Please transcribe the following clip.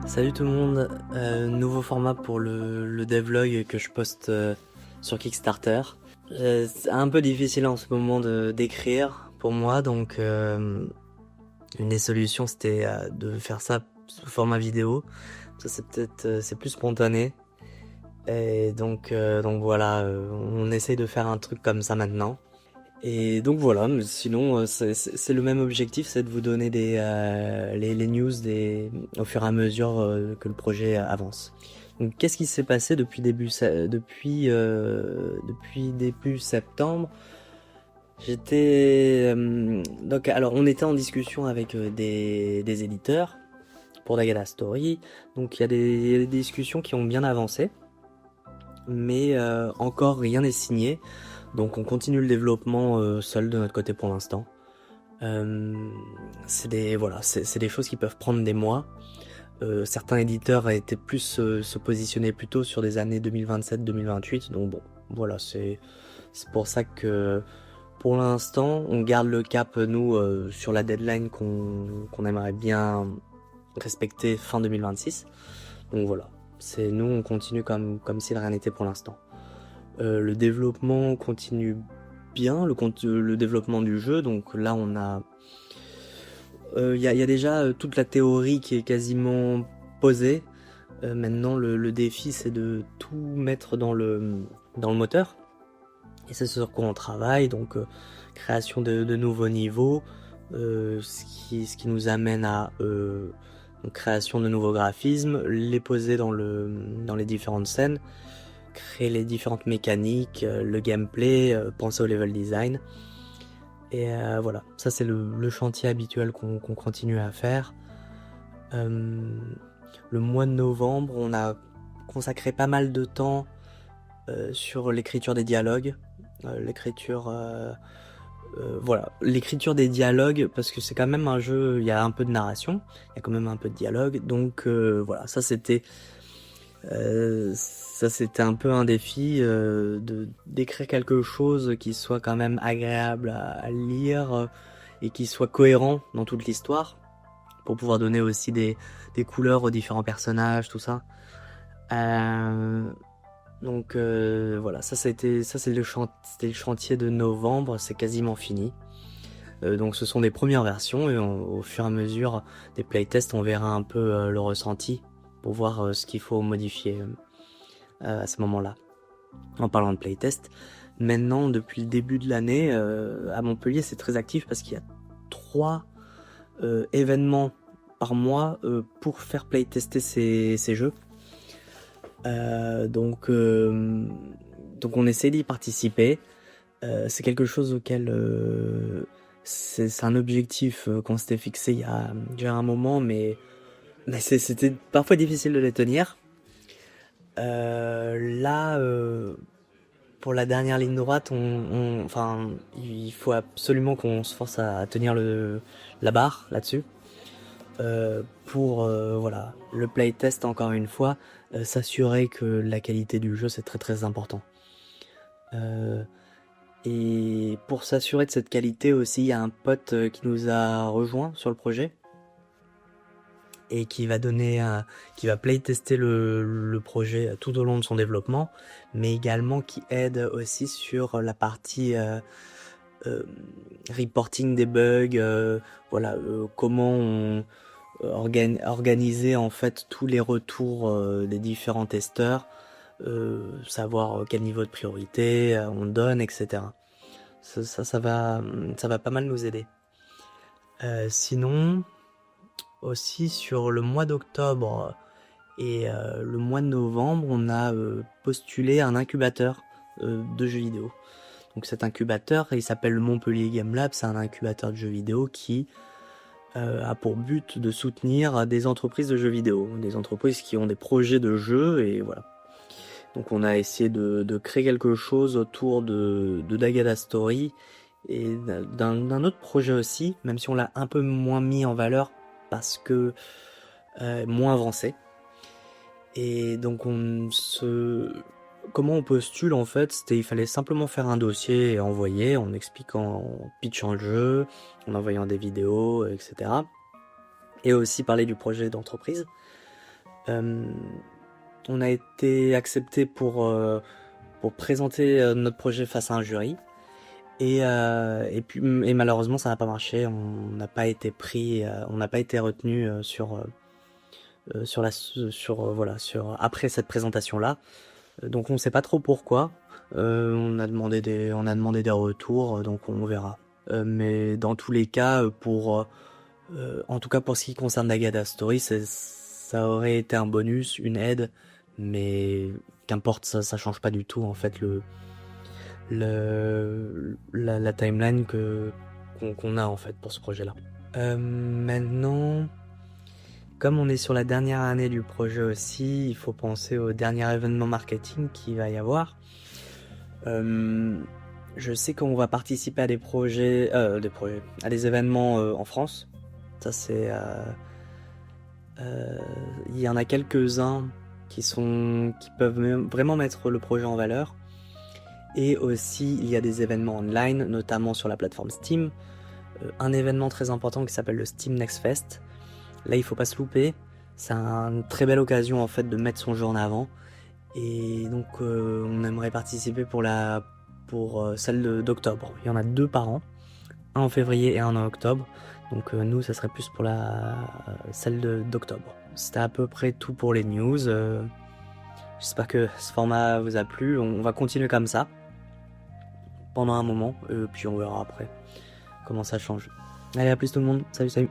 Salut tout le monde, nouveau format pour le devlog que je poste sur Kickstarter. C'est un peu difficile en ce moment d'écrire pour moi, donc une des solutions c'était de faire ça sous format vidéo. Ça c'est plus spontané. Et donc voilà, on essaye de faire un truc comme ça maintenant. Et donc voilà, mais sinon c'est le même objectif, c'est de vous donner les news au fur et à mesure que le projet avance. Donc qu'est-ce qui s'est passé depuis début septembre? Donc alors on était en discussion avec des éditeurs pour Dagada Story, donc il y a des discussions qui ont bien avancé, mais encore rien n'est signé. Donc on continue le développement seul de notre côté pour l'instant. C'est des choses qui peuvent prendre des mois. Certains éditeurs étaient plus se positionner plutôt sur des années 2027-2028. Donc bon, voilà, c'est pour ça que pour l'instant on garde le cap nous sur la deadline qu'on aimerait bien respecter fin 2026. Donc voilà, nous on continue comme si de rien n'était pour l'instant. Le développement continue bien, le développement du jeu, donc là on a... Il y a déjà toute la théorie qui est quasiment posée. Maintenant le défi c'est de tout mettre dans le moteur. Et c'est sur quoi on travaille, donc création de nouveaux niveaux, ce qui nous amène à donc, création de nouveaux graphismes, les poser dans les différentes scènes, créer les différentes mécaniques, le gameplay, penser au level design. Et voilà, ça c'est le chantier habituel qu'on continue à faire. Le mois de novembre, on a consacré pas mal de temps sur l'écriture des dialogues. L'écriture des dialogues, parce que c'est quand même un jeu, il y a un peu de narration, il y a quand même un peu de dialogue, donc voilà, ça c'était un peu un défi d'écrire quelque chose qui soit quand même agréable à lire et qui soit cohérent dans toute l'histoire pour pouvoir donner aussi des couleurs aux différents personnages, tout ça. Donc voilà, c'était le chantier de novembre, c'est quasiment fini. Donc ce sont des premières versions et au fur et à mesure des playtests, on verra un peu le ressenti pour voir ce qu'il faut modifier à ce moment-là. En parlant de playtest, maintenant depuis le début de l'année, à Montpellier c'est très actif parce qu'il y a 3 événements par mois pour faire playtester ces jeux. Donc on essaie d'y participer. C'est quelque chose auquel c'est un objectif qu'on s'était fixé il y a déjà un moment, mais c'était parfois difficile de les tenir. Là, pour la dernière ligne droite, enfin, il faut absolument qu'on se force à tenir la barre là-dessus. Pour voilà, le playtest encore une fois, s'assurer que la qualité du jeu c'est très très important. Et pour s'assurer de cette qualité aussi, il y a un pote qui nous a rejoint sur le projet et qui va playtester le projet tout au long de son développement, mais également qui aide aussi sur la partie reporting des bugs, voilà, comment organiser en fait tous les retours des différents testeurs, savoir quel niveau de priorité on donne, etc. Ça va pas mal nous aider. Sinon, aussi sur le mois d'octobre et le mois de novembre, on a postulé un incubateur de jeux vidéo. Donc cet incubateur, il s'appelle le Montpellier Game Lab, c'est un incubateur de jeux vidéo qui a pour but de soutenir des entreprises de jeux vidéo, des entreprises qui ont des projets de jeux, et voilà. Donc on a essayé de créer quelque chose autour de Dagada Story et d'un autre projet aussi, même si on l'a un peu moins mis en valeur parce que moins avancé. Et donc comment on postule en fait, il fallait simplement faire un dossier et envoyer en expliquant, en pitchant le jeu, en envoyant des vidéos, etc. Et aussi parler du projet d'entreprise. Euh, on a été accepté pour présenter notre projet face à un jury. Et malheureusement ça n'a pas marché, on n'a pas été pris, on n'a pas été retenu après cette présentation là. Donc on sait pas trop pourquoi. On a demandé des retours, donc on verra. Mais dans tous les cas, en tout cas pour ce qui concerne l'Agada Story, ça aurait été un bonus, une aide, mais qu'importe, ça change pas du tout en fait la timeline qu'on a en fait pour ce projet-là. Maintenant, comme on est sur la dernière année du projet aussi, il faut penser au dernier événement marketing qu'il va y avoir. Je sais qu'on va participer à à des événements en France. Ça c'est, il y en a quelques-uns qui peuvent vraiment mettre le projet en valeur. Et aussi, il y a des événements online, notamment sur la plateforme Steam. Un événement très important qui s'appelle le Steam Next Fest. Là, il faut pas se louper. C'est une très belle occasion en fait de mettre son jeu en avant. Et donc, on aimerait participer pour celle d'octobre. Il y en a 2 par an, un en février et un en octobre. Donc nous, ça serait plus pour celle d'octobre. C'était à peu près tout pour les news. J'espère que ce format vous a plu. On va continuer comme ça pendant un moment, puis on verra après comment ça change. Allez, à plus tout le monde. Salut, salut.